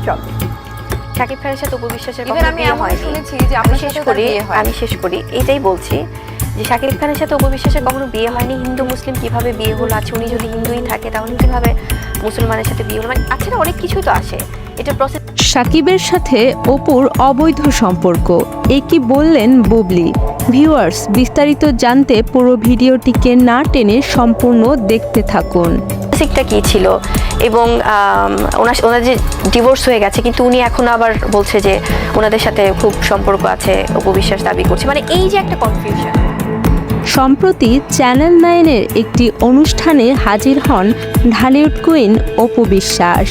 চলো শাকিব খানের সাথে অপু বিশ্বাসের কথা আমি এমন শুনেছি যে আপনার সাথে তার বিয়ে হয়। আমি শেষ করি এটাই বলছি যে শাকিব খানের সাথে অপু বিশ্বাসের কখনো বিয়ে হয়নি। হিন্দু মুসলিম কিভাবে বিয়ে হলো, আচ্ছা উনি যদি হিন্দুই থাকে তাহলে কিভাবে মুসলমানের সাথে বিয়ে হলো, মানে আচ্ছা অনেক কিছুই তো আসে এটা প্রসেস। শাকিবের সাথে অপুর অবৈধ সম্পর্ক এ কি বললেন বুবলি। ভিউয়ার্স, বিস্তারিত জানতে পুরো ভিডিওটিকে না টেনে সম্পূর্ণ দেখতে থাকুন। বেসিকটা কি ছিল এবং ওনার যে ডিভোর্স হয়ে গেছে কিন্তু উনি এখন আবার বলছে যে ওনাদের সাথে খুব সম্পর্ক আছে, অপু বিশ্বাস দাবি করছে, মানে এই যে একটা কনফিউশন। সম্প্রতি চ্যানেল 9-এর একটি অনুষ্ঠানে হাজির হন ঢালিউড কুইন অপু বিশ্বাস।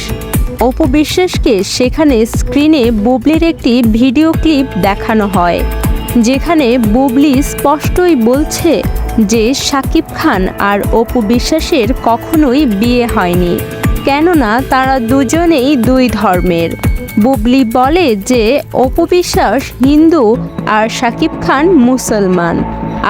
অপু বিশ্বাসকে সেখানে স্ক্রিনে বুবলির একটি ভিডিও ক্লিপ দেখানো হয়, যেখানে বুবলি স্পষ্টই বলছে যে শাকিব খান আর অপু বিশ্বাসের কখনোই বিয়ে হয়নি, কেননা তারা দুজনেই দুই ধর্মের। বুবলি বলে যে অপু বিশ্বাস হিন্দু আর শাকিব খান মুসলমান,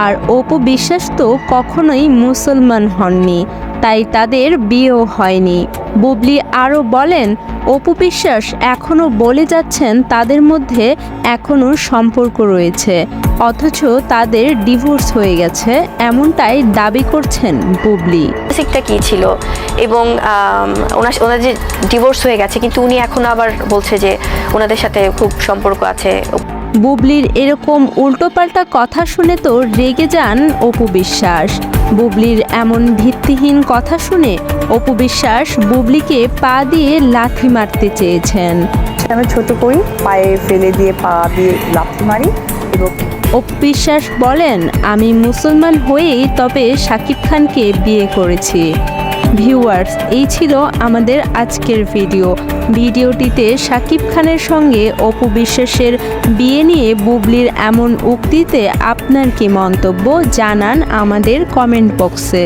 আর অপু বিশ্বাস তো কখনোই মুসলমান হননি, তাই তাদের বিয়েও হয়নি। বুবলি আরও বলেন, অপু বিশ্বাস এখনও বলে যাচ্ছেন তাদের মধ্যে এখনও সম্পর্ক রয়েছে, অথচ তাদের ডিভোর্স হয়ে গেছে, এমনটাই দাবি করছেন বুবলি। বেসিকটা কি ছিল এবং ওনার যে ডিভোর্স হয়ে গেছে কিন্তু উনি এখন আবার বলছে যে ওনাদের সাথে খুব সম্পর্ক আছে। বুবলির এরকম উল্টোপাল্টা কথা শুনে তো রেগে যান অপু বিশ্বাস। বুবলির এমন ভিত্তিহীন কথা শুনে অপু বিশ্বাস বুবলিকে পা দিয়ে লাথি মারতে চেয়েছেন। আমি ছোট করি, পায়ে ফেলে দিয়ে পা দিয়ে লাথি মারি এবং অপু বিশ্বাস বলেন, আমি মুসলমান হয়েই তবে শাকিব খানকে বিয়ে করেছি। ভিউয়ার্স, এই ছিল আমাদের আজকের ভিডিওটিতে শাকিব খানের সঙ্গে অপু বিশ্বাসের বিয়ে নিয়ে বুবলির এমন উক্তিতে আপনার কি মন্তব্য জানান আমাদের কমেন্ট বক্সে।